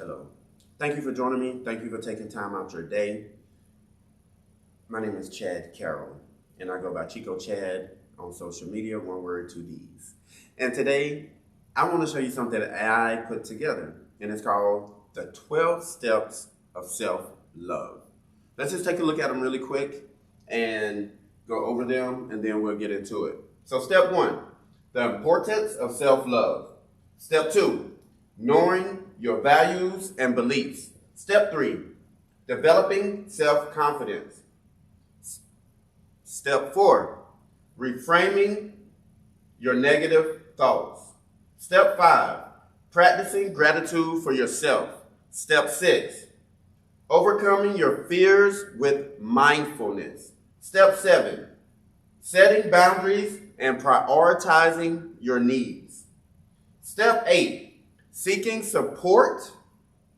Hello. Thank you for joining me. Thank you for taking time out your day. My name is Chad Carroll, and I go by Chico Chad on social media, one word, two D's. And today, I want to show you something that I put together, and it's called the 12 Steps of Self-Love. Let's just take a look at them really quick and go over them, and then we'll get into it. So step one, the importance of self-love. Step two, knowing your values and beliefs. Step three, developing self-confidence. Step four, reframing your negative thoughts. Step five, practicing gratitude for yourself. Step six, overcoming your fears with mindfulness. Step seven, setting boundaries and prioritizing your needs. Step eight, seeking support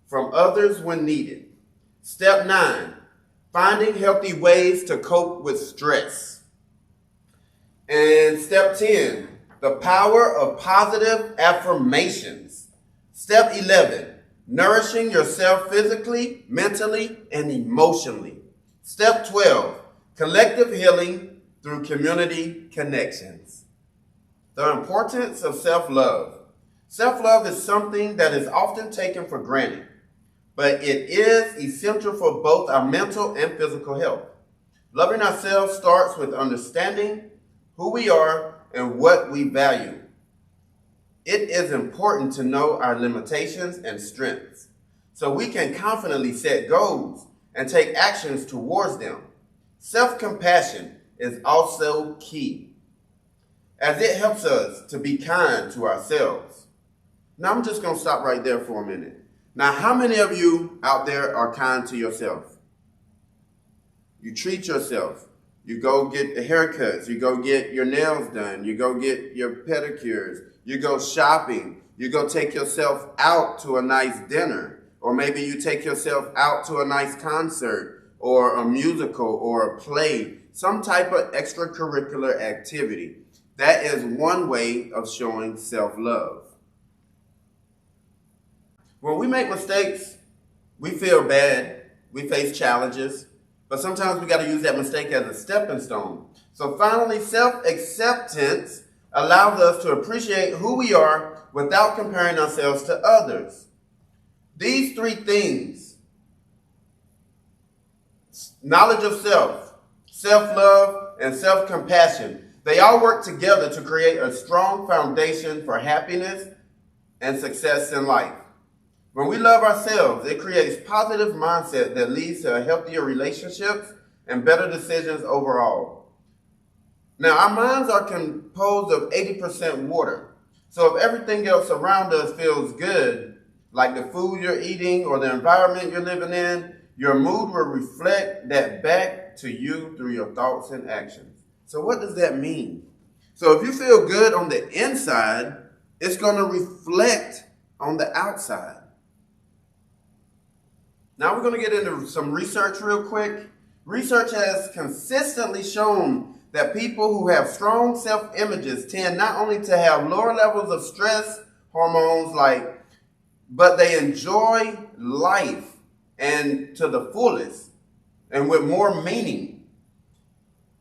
from others when needed. Step nine, finding healthy ways to cope with stress. And step 10, the power of positive affirmations. Step 11, nourishing yourself physically, mentally, and emotionally. Step 12, collective healing through community connections. The importance of self-love. Self-love is something that is often taken for granted, but it is essential for both our mental and physical health. Loving ourselves starts with understanding who we are and what we value. It is important to know our limitations and strengths so we can confidently set goals and take actions towards them. Self-compassion is also key, as it helps us to be kind to ourselves. Now I'm just going to stop right there for a minute. Now, how many of you out there are kind to yourself? You treat yourself. You go get the haircuts. You go get your nails done. You go get your pedicures. You go shopping. You go take yourself out to a nice dinner. Or maybe you take yourself out to a nice concert or a musical or a play, some type of extracurricular activity. That is one way of showing self-love. When we make mistakes, we feel bad, we face challenges, but sometimes we got to use that mistake as a stepping stone. So finally, self-acceptance allows us to appreciate who we are without comparing ourselves to others. These three things, knowledge of self, self-love, and self-compassion, they all work together to create a strong foundation for happiness and success in life. When we love ourselves, it creates positive mindset that leads to healthier relationships and better decisions overall. Now, our minds are composed of 80% water. So if everything else around us feels good, like the food you're eating or the environment you're living in, your mood will reflect that back to you through your thoughts and actions. So what does that mean? So if you feel good on the inside, it's going to reflect on the outside. Now we're going to get into some research real quick. Research has consistently shown that people who have strong self-images tend not only to have lower levels of stress hormones, but they enjoy life and to the fullest and with more meaning.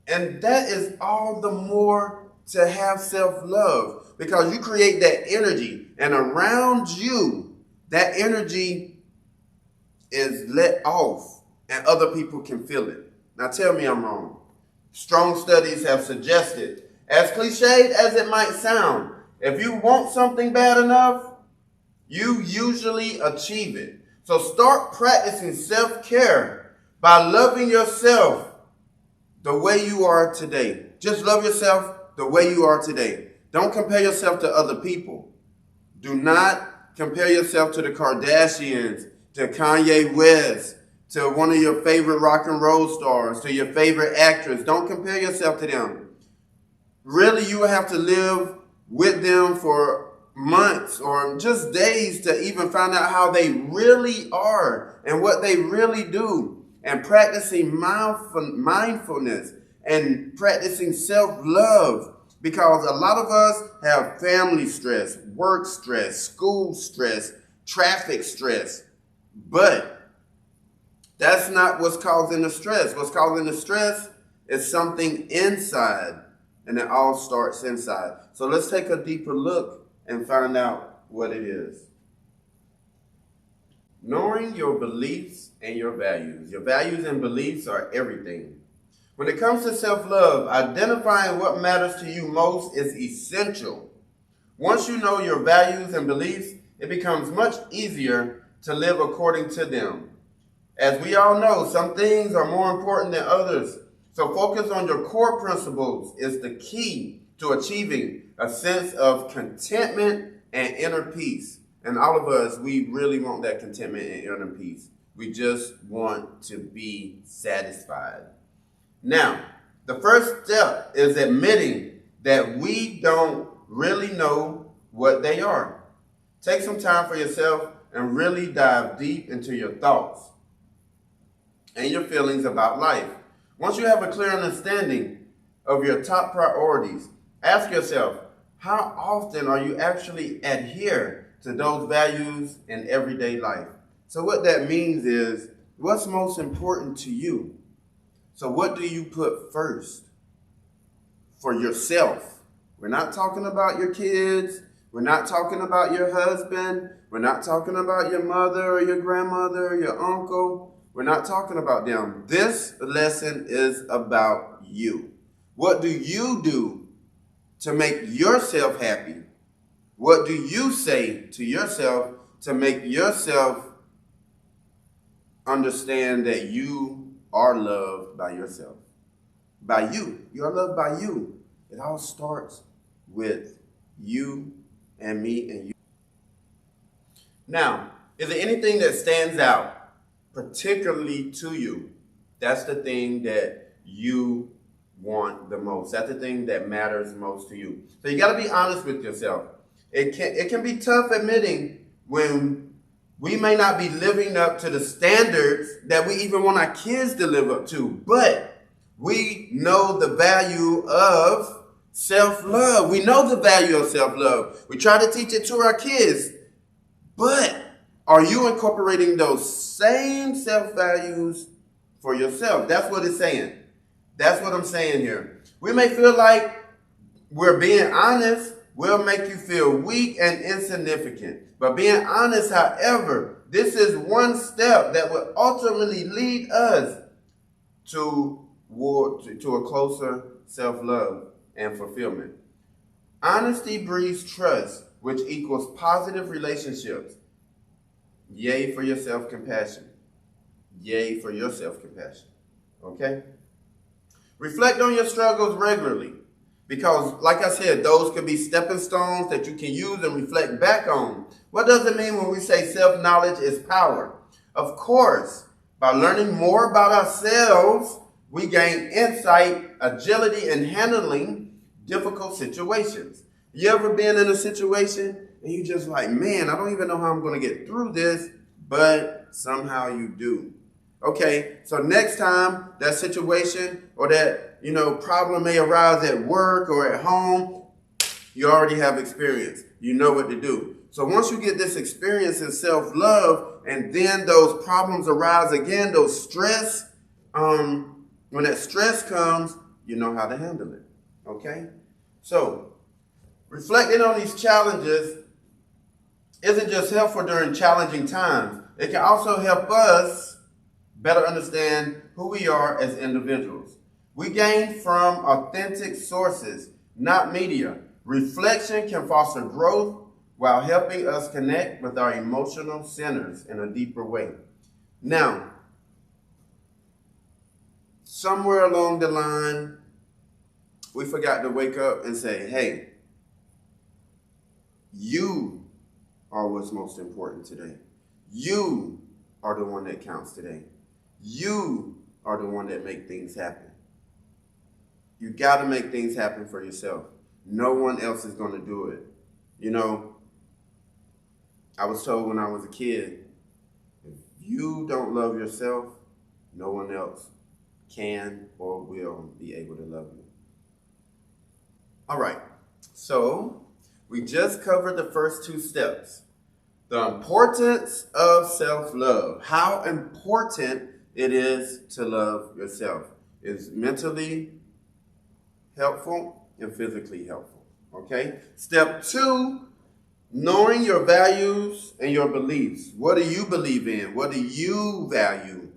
And that is all the more to have self-love, because you create that energy, and around you, that energy is let off and other people can feel it. Now tell me I'm wrong. Strong studies have suggested, as cliched as it might sound, if you want something bad enough, you usually achieve it. So start practicing self-care by loving yourself the way you are today. Just love yourself the way you are today. Don't compare yourself to other people. Do not compare yourself to the Kardashians, to Kanye West, to one of your favorite rock and roll stars, to your favorite actress. Don't compare yourself to them. Really, you will have to live with them for months or just days to even find out how they really are and what they really do. And practicing mindfulness and practicing self-love, because a lot of us have family stress, work stress, school stress, traffic stress. But that's not what's causing the stress. What's causing the stress is something inside, and it all starts inside. So let's take a deeper look and find out what it is. Knowing your beliefs and your values. Your values and beliefs are everything. When it comes to self-love, identifying what matters to you most is essential. Once you know your values and beliefs, it becomes much easier to live according to them. As we all know, some things are more important than others. So focus on your core principles is the key to achieving a sense of contentment and inner peace. And all of us, we really want that contentment and inner peace. We just want to be satisfied. Now, the first step is admitting that we don't really know what they are. Take some time for yourself and really dive deep into your thoughts and your feelings about life. Once you have a clear understanding of your top priorities, ask yourself, how often are you actually adhere to those values in everyday life? So what that means is, what's most important to you? So what do you put first for yourself? We're not talking about your kids. We're not talking about your husband. We're not talking about your mother or your grandmother or your uncle. We're not talking about them. This lesson is about you. What do you do to make yourself happy? What do you say to yourself to make yourself understand that you are loved by yourself? By you. You are loved by you. It all starts with you and me and you. Now, is there anything that stands out particularly to you? That's the thing that you want the most. That's the thing that matters most to you. So you got to be honest with yourself. It can be tough admitting when we may not be living up to the standards that we even want our kids to live up to, but we know the value of self-love. We know the value of self-love. We try to teach it to our kids, but are you incorporating those same self-values for yourself? That's what it's saying. That's what I'm saying here. We may feel like we're being honest will make you feel weak and insignificant. But being honest, however, this is one step that will ultimately lead us to a closer self-love and fulfillment. Honesty breeds trust, which equals positive relationships. Yay for your self-compassion. Yay for your self-compassion. Okay? Reflect on your struggles regularly. Because, like I said, those could be stepping stones that you can use and reflect back on. What does it mean when we say self-knowledge is power? Of course, by learning more about ourselves, we gain insight, agility, and handling difficult situations. You ever been in a situation and you just like, man, I don't even know how I'm going to get through this, but somehow you do. Okay, so next time that situation or that problem may arise at work or at home, you already have experience. You know what to do. So once you get this experience in self-love and then those problems arise again, those stress, when that stress comes, you know how to handle it. Okay? So reflecting on these challenges isn't just helpful during challenging times. It can also help us better understand who we are as individuals. We gain from authentic sources, not media. Reflection can foster growth while helping us connect with our emotional centers in a deeper way. Now, somewhere along the line, we forgot to wake up and say, hey, you are what's most important today. You are the one that counts today. You are the one that makes things happen. You got to make things happen for yourself. No one else is going to do it. I was told when I was a kid, if you don't love yourself, no one else can or will be able to love you. All right, so we just covered the first two steps. The importance of self-love. How important it is to love yourself. It's mentally helpful and physically helpful. Okay? Step 2, knowing your values and your beliefs. What do you believe in? What do you value?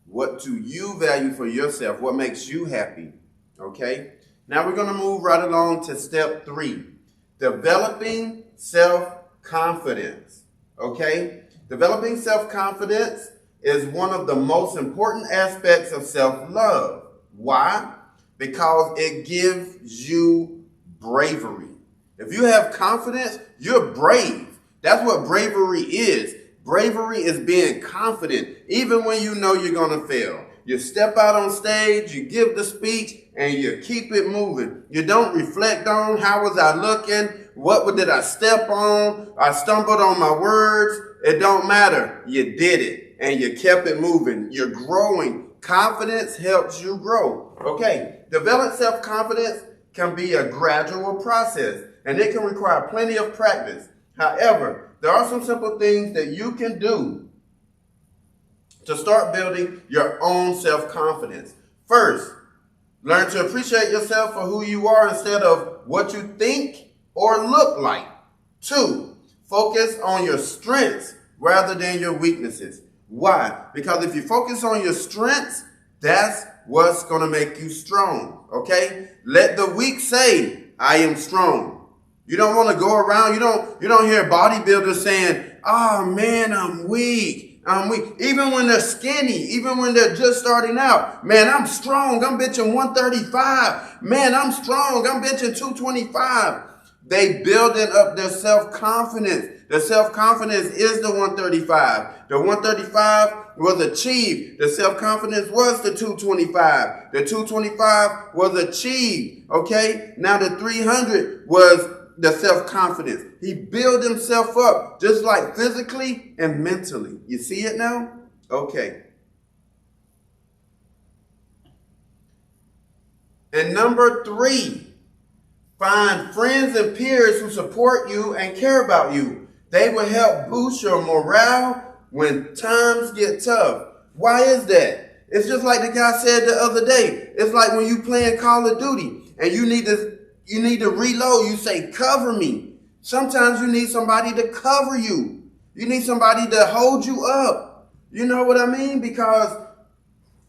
What do you value for yourself? What makes you happy? Okay? Now we're going to move right along to step 3. Developing self-confidence. Okay? Developing self-confidence is one of the most important aspects of self-love. Why? Because it gives you bravery. If you have confidence, you're brave. That's what bravery is. Bravery is being confident, even when you know you're going to fail. You step out on stage, you give the speech, and you keep it moving. You don't reflect on how was I looking, what did I step on, I stumbled on my words. It don't matter. You did it, and you kept it moving. You're growing. Confidence helps you grow. Okay, develop self-confidence can be a gradual process, and it can require plenty of practice. However, there are some simple things that you can do to start building your own self-confidence. First, learn to appreciate yourself for who you are instead of what you think or look like. 2, focus on your strengths rather than your weaknesses. Why? Because if you focus on your strengths, that's what's going to make you strong. Okay? Let the weak say, I am strong. You don't want to go around, you don't hear bodybuilders saying, oh man, I'm weak. I'm weak. Even when they're skinny, even when they're just starting out, man, I'm strong. I'm benching 135. Man, I'm strong. I'm benching 225. They building up their self-confidence. The self-confidence is the 135. The 135 was achieved. The self-confidence was the 225. The 225 was achieved. Okay? Now the 300 was the self-confidence. He built himself up just like physically and mentally. You see it now? Okay. And number 3, find friends and peers who support you and care about you. They will help boost your morale when times get tough. Why is that? It's just like the guy said the other day. It's like when you playing Call of Duty and you need to reload. You say, cover me. Sometimes you need somebody to cover you. You need somebody to hold you up. You know what I mean? Because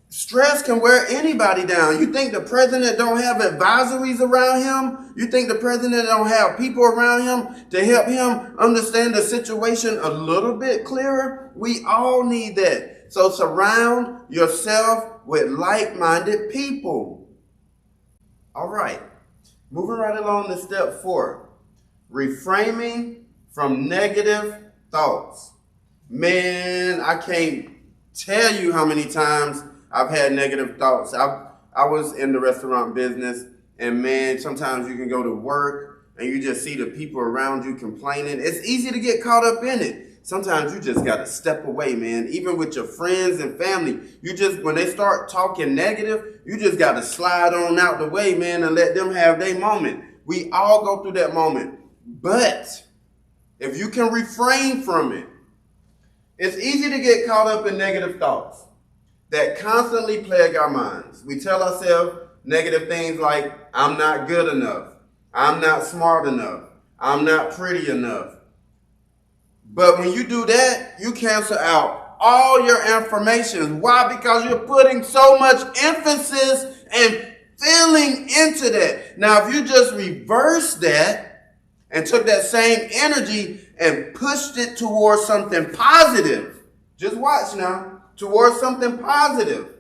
stress can wear anybody down. You think the president don't have advisories around him? You think the president don't have people around him to help him understand the situation a little bit clearer? We all need that. So surround yourself with like-minded people. All right. Moving right along to step 4. Reframing from negative thoughts. Man, I can't tell you how many times I've had negative thoughts. I was in the restaurant business, and man, sometimes you can go to work and you just see the people around you complaining. It's easy to get caught up in it. Sometimes you just got to step away, man. Even with your friends and family, when they start talking negative, you just got to slide on out the way, man, and let them have their moment. We all go through that moment. But if you can refrain from it, it's easy to get caught up in negative thoughts that constantly plague our minds. We tell ourselves negative things like, I'm not good enough. I'm not smart enough. I'm not pretty enough. But when you do that, you cancel out all your information. Why? Because you're putting so much emphasis and feeling into that. Now, if you just reverse that and took that same energy and pushed it towards something positive, just watch now, towards something positive.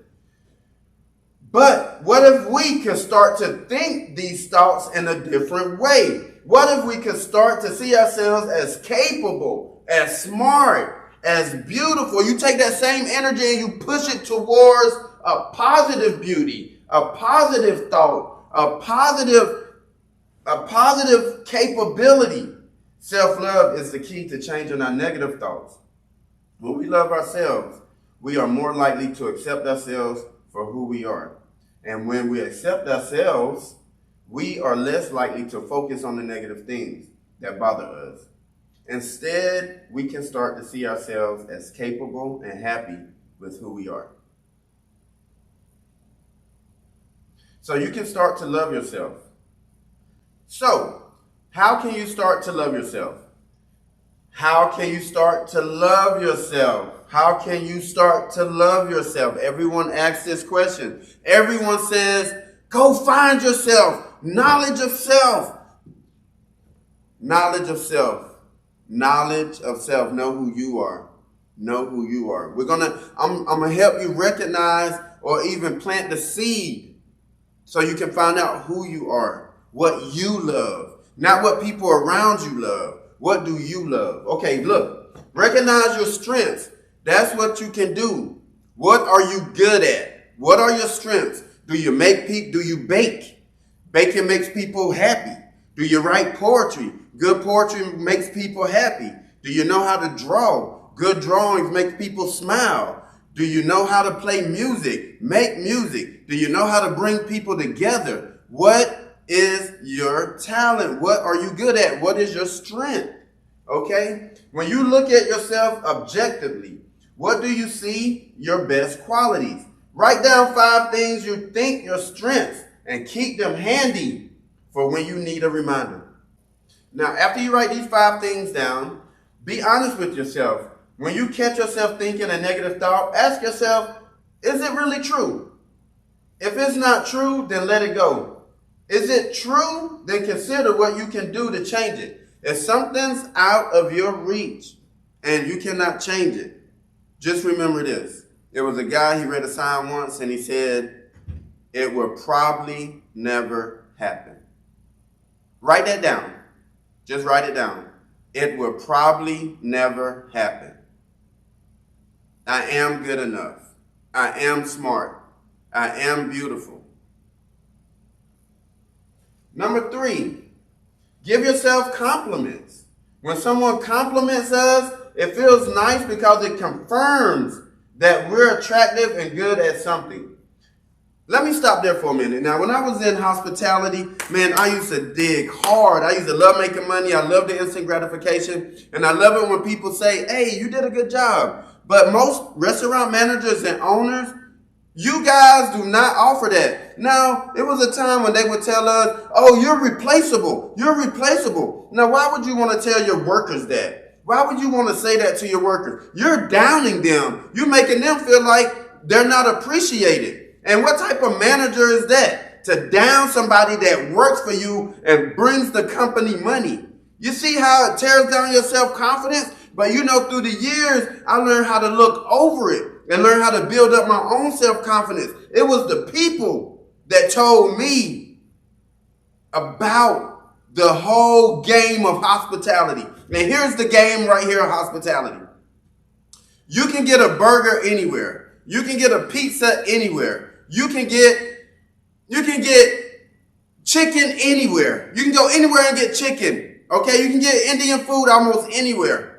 But what if we could start to think these thoughts in a different way? What if we could start to see ourselves as capable, as smart, as beautiful? You take that same energy and you push it towards a positive beauty, a positive thought, a positive capability. Self-love is the key to changing our negative thoughts. When we love ourselves, we are more likely to accept ourselves for who we are. And when we accept ourselves, we are less likely to focus on the negative things that bother us. Instead, we can start to see ourselves as capable and happy with who we are. So you can start to love yourself. So, how can you start to love yourself? How can you start to love yourself? How can you start to love yourself? Everyone asks this question. Everyone says, go find yourself. Knowledge of self. Knowledge of self. Knowledge of self. Know who you are. Know who you are. I'm gonna help you recognize or even plant the seed so you can find out who you are, what you love, not what people around you love. What do you love? Okay, look, recognize your strengths. That's what you can do. What are you good at? What are your strengths? Do you bake? Baking makes people happy. Do you write poetry? Good poetry makes people happy. Do you know how to draw? Good drawings make people smile. Do you know how to play music? Make music. Do you know how to bring people together? What is your talent? What are you good at? What is your strength? Okay? When you look at yourself objectively, what do you see? Your best qualities. Write down 5 things you think your strengths and keep them handy for when you need a reminder. Now, after you write these 5 things down, be honest with yourself. When you catch yourself thinking a negative thought, ask yourself, is it really true? If it's not true, then let it go. Is it true? Then consider what you can do to change it. If something's out of your reach and you cannot change it, just remember this. There was a guy, he read a sign once and he said, it will probably never happen. Write that down. Just write it down. It will probably never happen. I am good enough. I am smart. I am beautiful. Number 3, give yourself compliments. When someone compliments us, it feels nice because it confirms that we're attractive and good at something. Let me stop there for a minute. Now, when I was in hospitality, man, I used to dig hard. I used to love making money. I love the instant gratification. And I love it when people say, hey, you did a good job. But most restaurant managers and owners, you guys do not offer that. Now, it was a time when they would tell us, oh, you're replaceable. You're replaceable. Now, why would you want to tell your workers that? Why would you want to say that to your workers? You're downing them. You're making them feel like they're not appreciated. And what type of manager is that? To down somebody that works for you and brings the company money. You see how it tears down your self-confidence? But you know, through the years, I learned how to look over it and learn how to build up my own self-confidence. It was the people that told me about the whole game of hospitality. And here's the game right here of hospitality. You can get a burger anywhere. You can get a pizza anywhere. You can get chicken anywhere. You can go anywhere and get chicken. Okay, you can get Indian food almost anywhere.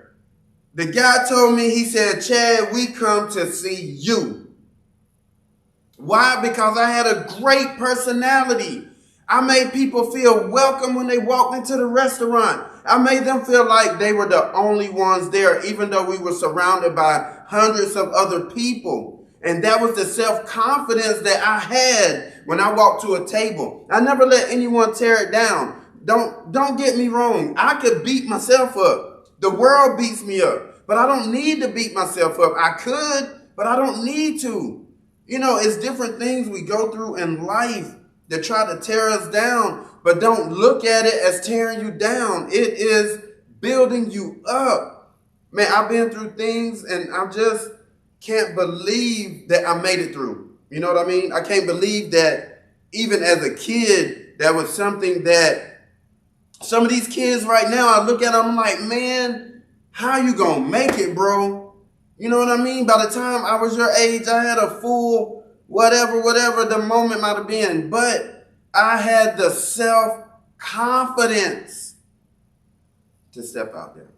The guy told me, he said, Chad, we come to see you. Why? Because I had a great personality. I made people feel welcome when they walked into the restaurant. I made them feel like they were the only ones there, even though we were surrounded by hundreds of other people. And that was the self-confidence that I had when I walked to a table. I never let anyone tear it down. Don't get me wrong. I could beat myself up. The world beats me up, but I don't need to beat myself up. I could, but I don't need to. You know, it's different things we go through in life that try to tear us down, but don't look at it as tearing you down. It is building you up. Man, I've been through things and I just can't believe that I made it through. You know what I mean? I can't believe that even as a kid, that was something that some of these kids right now, I look at them, I'm like, man, how you gonna make it, bro? You know what I mean? By the time I was your age, I had a full whatever the moment might have been. But I had the self-confidence to step out there.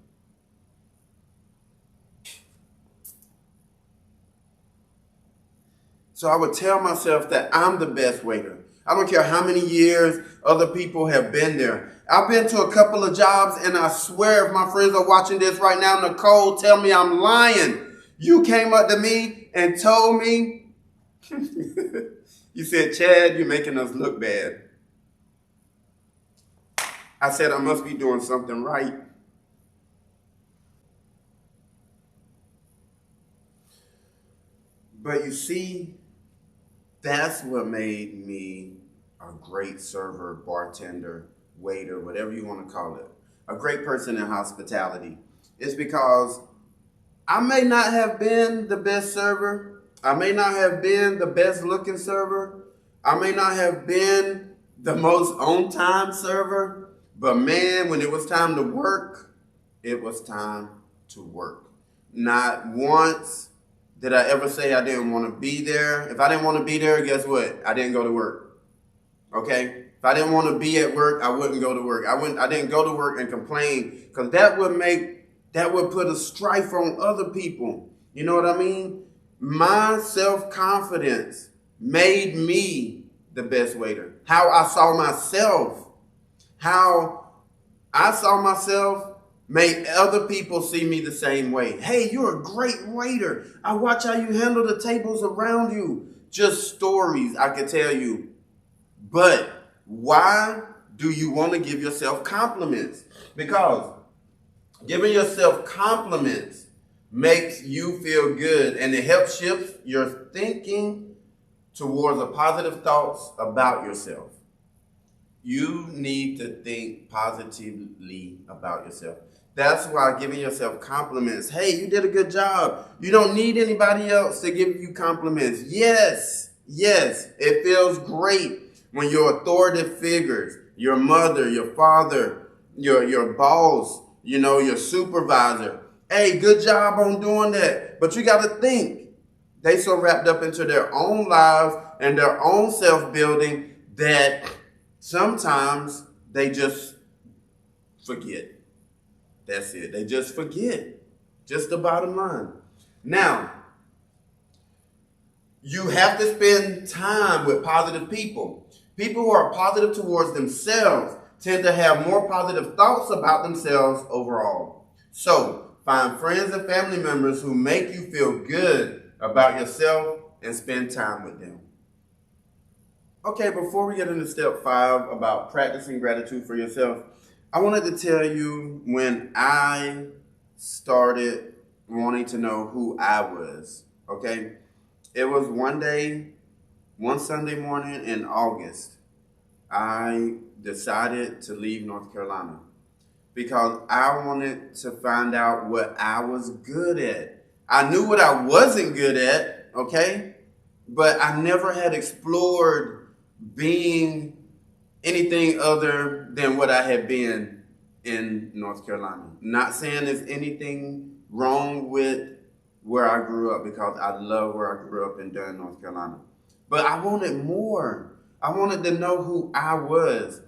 So I would tell myself that I'm the best waiter. I don't care how many years other people have been there. I've been to a couple of jobs, and I swear if my friends are watching this right now, Nicole, tell me I'm lying. You came up to me and told me, you said, Chad, you're making us look bad. I said, I must be doing something right. But you see, that's what made me a great server, bartender, waiter, whatever you want to call it. A great person in hospitality. It's because I may not have been the best server. I may not have been the best looking server. I may not have been the most on time server. But man, when it was time to work, it was time to work. Not once did I ever say I didn't want to be there. If I didn't want to be there, guess what? I didn't go to work. Okay? If I didn't want to be at work, I wouldn't go to work. I didn't go to work and complain, because that would put a strife on other people. You know what I mean? My self-confidence made me the best waiter. How I saw myself made other people see me the same way. Hey, you're a great waiter. I watch how you handle the tables around you. Just stories I could tell you. But why do you want to give yourself compliments? Because giving yourself compliments makes you feel good, and it helps shift your thinking towards a positive thoughts about yourself. You need to think positively about yourself. That's why giving yourself compliments. Hey, you did a good job. You don't need anybody else to give you compliments. Yes, it feels great when your authoritative figures, your mother, your father, your boss, your supervisor, hey, good job on doing that. But you got to think, they so wrapped up into their own lives and their own self-building that sometimes they just forget. That's it. They just forget. Just the bottom line. Now, you have to spend time with positive people. People who are positive towards themselves tend to have more positive thoughts about themselves overall. So, find friends and family members who make you feel good about yourself and spend time with them. Okay, before we get into step 5 about practicing gratitude for yourself, I wanted to tell you when I started wanting to know who I was, okay? It was one Sunday morning in August, I decided to leave North Carolina because I wanted to find out what I was good at. I knew what I wasn't good at, okay? But I never had explored being anything other than what I had been in North Carolina. Not saying there's anything wrong with where I grew up, because I love where I grew up in Durham, North Carolina. But I wanted more. I wanted to know who I was.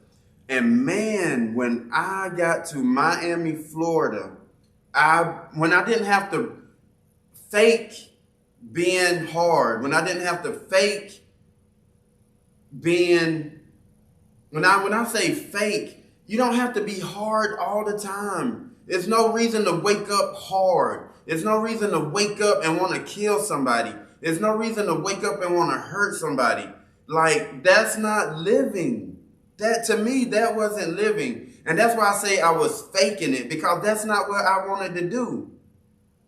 And man, when I got to Miami, Florida, when I didn't have to fake being hard, when I didn't have to fake being, when I say fake, you don't have to be hard all the time. There's no reason to wake up hard. There's no reason to wake up and want to kill somebody. There's no reason to wake up and want to hurt somebody. Like, that's not living. That, to me, that wasn't living. And that's why I say I was faking it, because that's not what I wanted to do.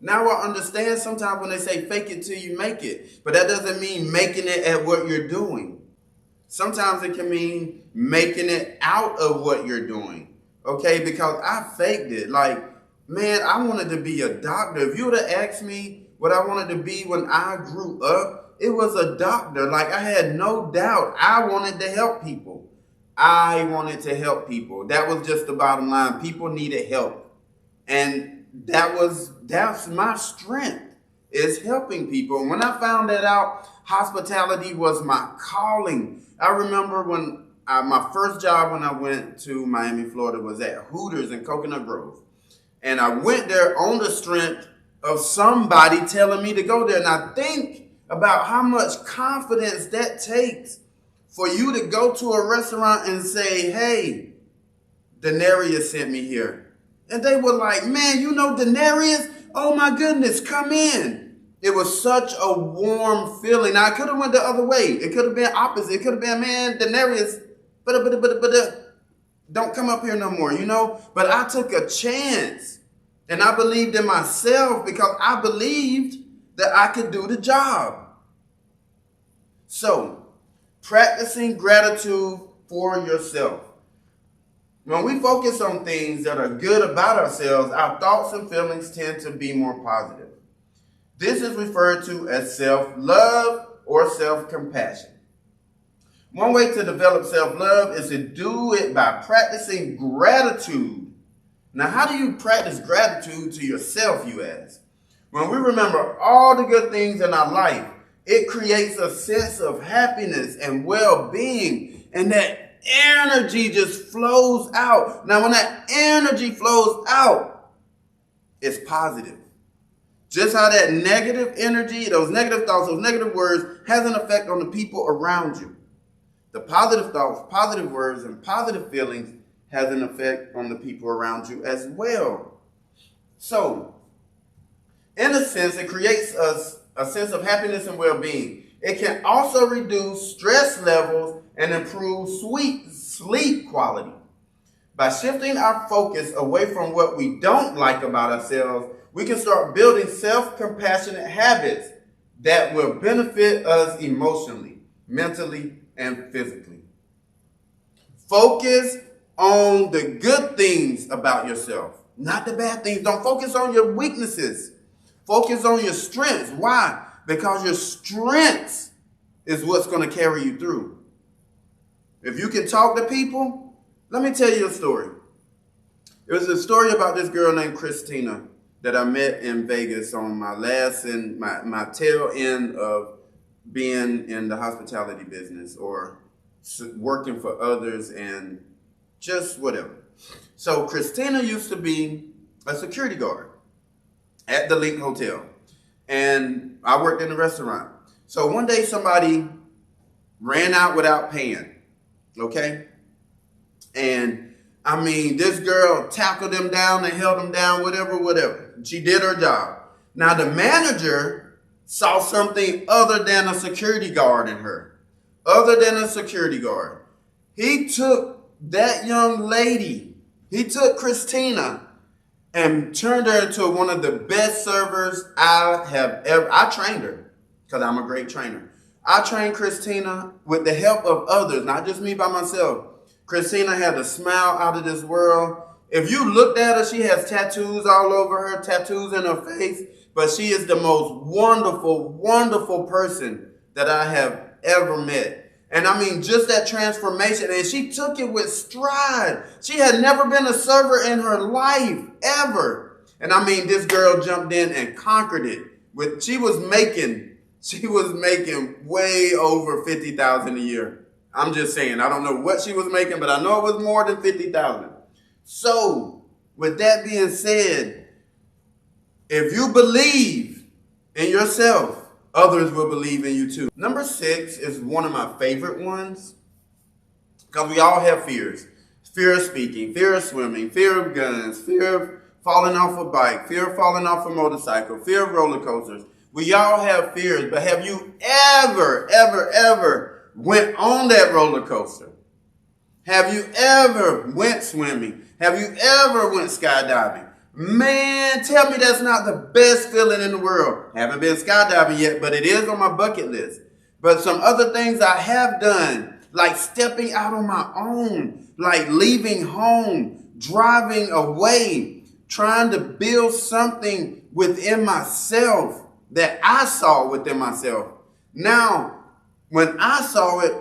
Now I understand sometimes when they say fake it till you make it, but that doesn't mean making it at what you're doing. Sometimes it can mean making it out of what you're doing, okay? Because I faked it. Like, man, I wanted to be a doctor. If you would have asked me what I wanted to be when I grew up, it was a doctor. Like, I had no doubt I wanted to help people. I wanted to help people. That was just the bottom line. People needed help. And that's my strength, is helping people. And when I found that out, hospitality was my calling. I remember when my first job when I went to Miami, Florida, was at Hooters in Coconut Grove. And I went there on the strength of somebody telling me to go there. And I think about how much confidence that takes for you to go to a restaurant and say, hey, Denarius sent me here. And they were like, man, you know Denarius? Oh my goodness, come in. It was such a warm feeling. Now, I could have went the other way. It could have been opposite. It could have been, man, Denarius, don't come up here no more, you know? But I took a chance. And I believed in myself because I believed that I could do the job. So, practicing gratitude for yourself. When we focus on things that are good about ourselves, our thoughts and feelings tend to be more positive. This is referred to as self-love or self-compassion. One way to develop self-love is to do it by practicing gratitude. Now, how do you practice gratitude to yourself, you ask? When we remember all the good things in our life, it creates a sense of happiness and well-being, and that energy just flows out. Now, when that energy flows out, it's positive. Just how that negative energy, those negative thoughts, those negative words has an effect on the people around you. The positive thoughts, positive words, and positive feelings has an effect on the people around you as well. So, in a sense, it creates a sense of happiness and well-being. It can also reduce stress levels and improve sleep quality. By shifting our focus away from what we don't like about ourselves, we can start building self-compassionate habits that will benefit us emotionally, mentally, and physically. Focus on the good things about yourself, not the bad things. Don't focus on your weaknesses. Focus on your strengths. Why? Because your strengths is what's going to carry you through. If you can talk to people, let me tell you a story. It was a story about this girl named Christina that I met in Vegas on my my tail end of being in the hospitality business or working for others and just whatever. So Christina used to be a security guard at the Link Hotel, and I worked in the restaurant. So one day somebody ran out without paying, okay? And I mean, this girl tackled them down and held them down, whatever. She did her job. Now the manager saw something other than a security guard in her, other than a security guard. He took that young lady, he took Christina and turned her into one of the best servers I trained her because I'm a great trainer. I trained Christina with the help of others, not just me by myself. Christina had a smile out of this world. If you looked at her, she has tattoos all over her, tattoos in her face, but she is the most wonderful, wonderful person that I have ever met. And I mean, just that transformation, and she took it with stride. She had never been a server in her life, ever. And I mean, this girl jumped in and conquered it. She was making way over $50,000 a year. I'm just saying, I don't know what she was making, but I know it was more than $50,000. So, with that being said, if you believe in yourself, others will believe in you too. Number 6 is one of my favorite ones because we all have fears. Fear of speaking, fear of swimming, fear of guns, fear of falling off a bike, fear of falling off a motorcycle, fear of roller coasters. We all have fears, but have you ever went on that roller coaster? Have you ever went swimming? Have you ever went skydiving? Man, tell me that's not the best feeling in the world. Haven't been skydiving yet, but it is on my bucket list. But some other things I have done, like stepping out on my own, like leaving home, driving away, trying to build something within myself that I saw within myself. Now, when I saw it,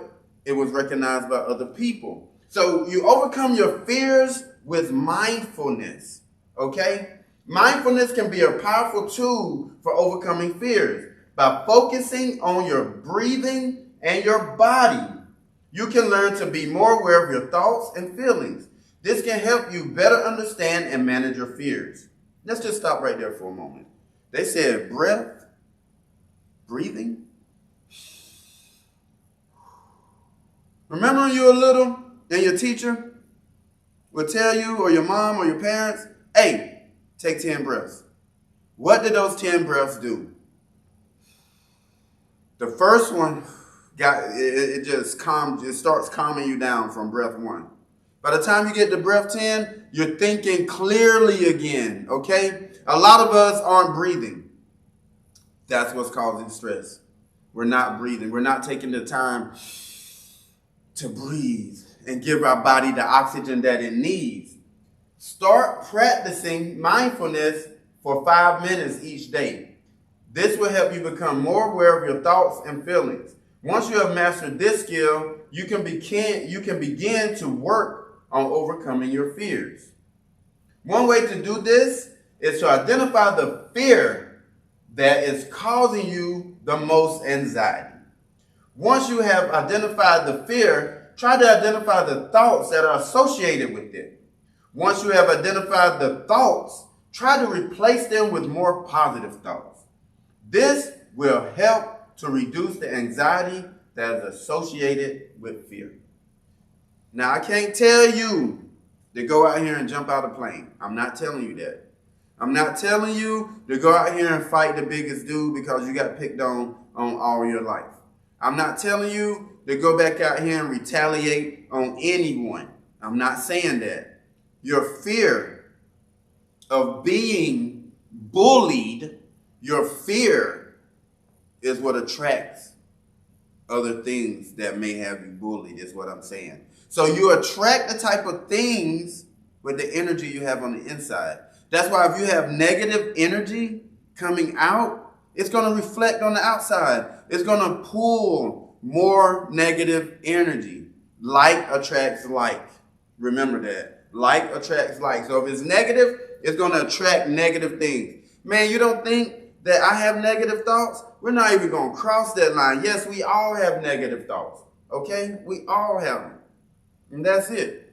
it was recognized by other people. So you overcome your fears with mindfulness. Okay? Mindfulness can be a powerful tool for overcoming fears. By focusing on your breathing and your body, you can learn to be more aware of your thoughts and feelings. This can help you better understand and manage your fears. Let's just stop right there for a moment. They said breath, breathing, Remember when you were little and your teacher would tell you, or your mom or your parents, hey, take 10 breaths. What did those 10 breaths do? The first one it starts calming you down from breath 1. By the time you get to breath 10, you're thinking clearly again, okay? A lot of us aren't breathing. That's what's causing stress. We're not breathing. We're not taking the time to breathe and give our body the oxygen that it needs. Start practicing mindfulness for 5 minutes each day. This will help you become more aware of your thoughts and feelings. Once you have mastered this skill, you can begin to work on overcoming your fears. One way to do this is to identify the fear that is causing you the most anxiety. Once you have identified the fear, try to identify the thoughts that are associated with it. Once you have identified the thoughts, try to replace them with more positive thoughts. This will help to reduce the anxiety that is associated with fear. Now, I can't tell you to go out here and jump out of a plane. I'm not telling you that. I'm not telling you to go out here and fight the biggest dude because you got picked on all your life. I'm not telling you to go back out here and retaliate on anyone. I'm not saying that. Your fear of being bullied, your fear is what attracts other things that may have you bullied, is what I'm saying. So you attract the type of things with the energy you have on the inside. That's why if you have negative energy coming out, it's going to reflect on the outside. It's going to pull more negative energy. Like attracts like. Remember that. Like attracts like. So if it's negative, it's going to attract negative things. Man, you don't think that I have negative thoughts? We're not even going to cross that line. Yes, we all have negative thoughts. Okay? We all have them. And that's it.